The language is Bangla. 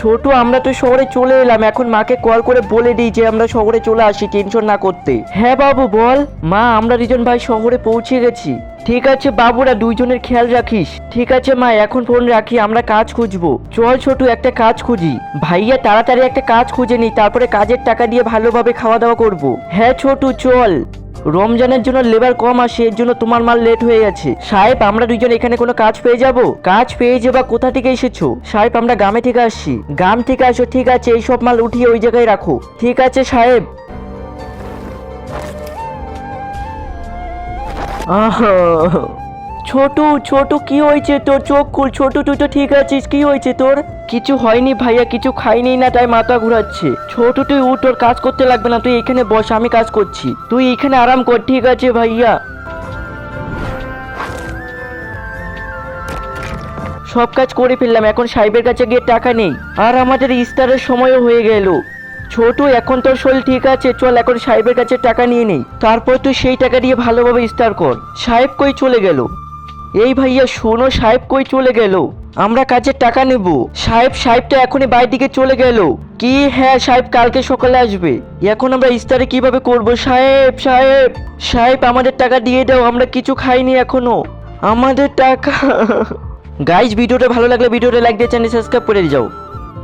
ছোট আমরা তো শহরে চলে এলাম, এখন মাকে কল করে বলে দিই যে আমরা শহরে চলে আসি, টেনশন না করতে। হ্যাঁ বাবু বল। মা আমরা রিজন ভাই শহরে পৌঁছে গেছি। ঠিক আছে বাবুরা, দুইজনের খেয়াল রাখিস। ঠিক আছে মা, এখন ফোন রাখি, আমরা কাজ খুঁজবো। চল ছোট একটা কাজ খুঁজি। ভাইয়া তাড়াতাড়ি একটা কাজ খুঁজে নি, তারপরে কাজের টাকা দিয়ে ভালোভাবে খাওয়া দাওয়া করব। হ্যাঁ ছোট চল। রমজানের জন্য লেবার কম আসে, এর জন্য তোমার মাল লেট হয়ে গেছে। সাহেব আমরা দুইজন এখানে কোনো কাজ পেয়ে যাব? কাজ পেয়ে যাবা? কোথা থেকে এসেছো? সাহেব আমরা গ্রামে থেকে আসছি। গ্রাম থেকে আসো, ঠিক আছে, এইসব মাল উঠিয়ে ওই জায়গায় রাখো। ঠিক আছে সাহেব। আহা, ছোট ছোট কি হয়েছে তোর? চোখ খুল ছোট, তুই তো ঠিক আছিস, কি হয়েছে তোর? কিছু হয়নি ভাইয়া, কিছু খাইনি না তাই মাথা ঘুরাচ্ছে। ছোট তুই উঠ, তোর কাজ করতে লাগবে না, তুই এখানে বস, আমি কাজ করছি, তুই এখানে আরাম কর। ঠিক আছে ভাইয়া। সব কাজ করে ফেললাম, এখন সাহেবের কাছে গিয়ে টাকা নেই, আর আমাদের ইফতারের সময়ও হয়ে গেল। ছোট এখন তোর শরীর ঠিক আছে, চল এখন সাহেবের কাছে টাকা নিয়ে নেই, তারপর তুই সেই টাকা দিয়ে ভালোভাবে ইফতার কর। সাহেব কই চলে গেল? এই ভাইয়া শোনো, সাহেব কই চলে গেল? আমরা কাজের টাকা নেব। সাহেব তো এখনই বাইরের দিকে চলে গেল। কি? হ্যাঁ সাহেব কালকে সকালে আসবে। এখন আমরা ইফতারে কিভাবে করব? সাহেব সাহেব সাহেব আমাদের টাকা দিয়ে দাও, আমরা কিছু খাইনি এখনো, আমাদের টাকা। গাইজ ভিডিওটা ভালো লাগলে ভিডিওটা লাইক দিয়ে চ্যানেল সাবস্ক্রাইব করে যাও।